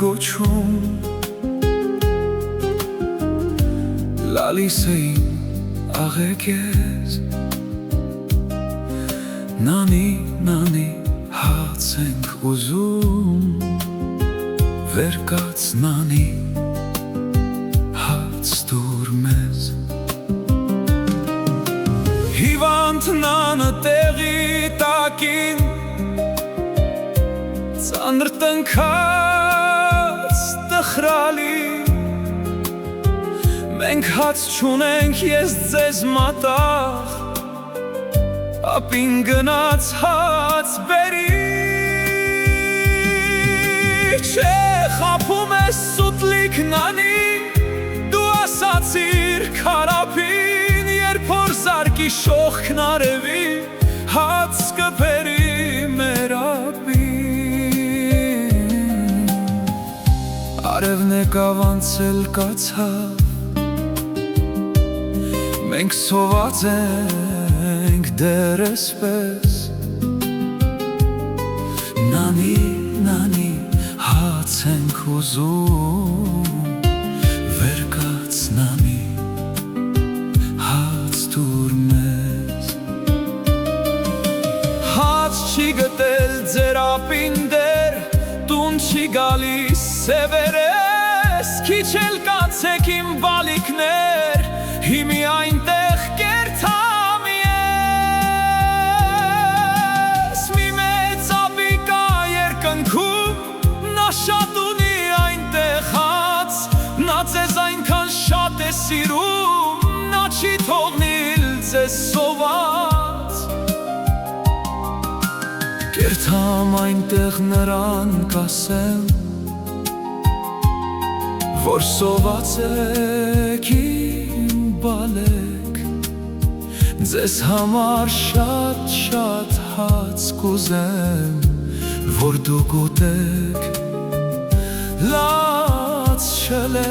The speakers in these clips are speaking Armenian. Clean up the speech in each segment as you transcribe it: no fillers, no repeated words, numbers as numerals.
գոչում Լալիս էին աղեգեզ Նանի, նանի հաց ենք ուզում Վեր կաց նանի հաց տուր մեզ Հիվանդ նանը տեղի տակին Ծանր տնքած տխրալի Մենք հաց չունենք ես ձեզ մատաղ Ապին գնաց հաց բերի Չէ խապում ես սուտլիկ նանի Դու ասացիր քարապին Երբ որ զարկի շողքն արևի Հաց կբերի մեր ապին Արևն եկավ անցել կացավ Մենք սոված ենք դեր էսպես Նանի, նանի հաց ենք ուզում Վեր կաց նանի հաց տուր մեզ Հաց չի գտել ձեր ապին դեր Տուն չի գալիս սևերես Քիչ էլ կանցեք իմ բալիկներ Հիմի այնտեղ կերթամ ես Մի մեծ ապիկա երկնքում Նա շատ ունի այնտեղ հաց Նա ձեզ այնքան շատ է սիրում Նա չի թողնիլ ձեզ սոված Կերթամ այնտեղ նրան կասեմ Որ սոված եք բալեք Ձեզ համար շատ հաց կուզեմ Որ դուք ուտեք լաց չլեք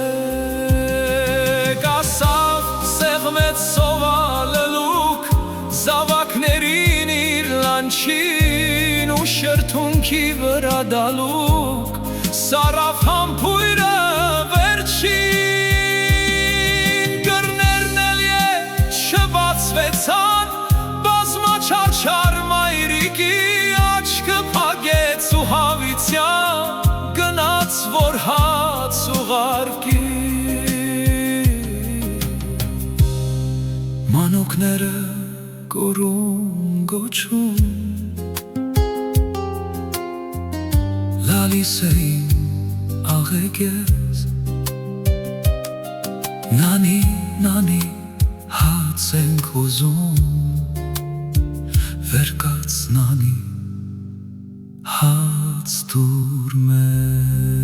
Ասավ սեղմեց սովալելուկ Զավակներին իր լանչին ու շրթունքի վրա դալուկ Սարավ համբույրը վերջին Գրներն էլ չբացվեցան Բազմաչարչար մայրիկի աչքը փակեց ու հավիցյան Գնաց որ հաց ուղարկի Մանուկները կորում գոչում Լալիս էին աղեգեզ Նանի, նանի հաց ենք ուզում Վեր կաց նանի հաց տուր մեզ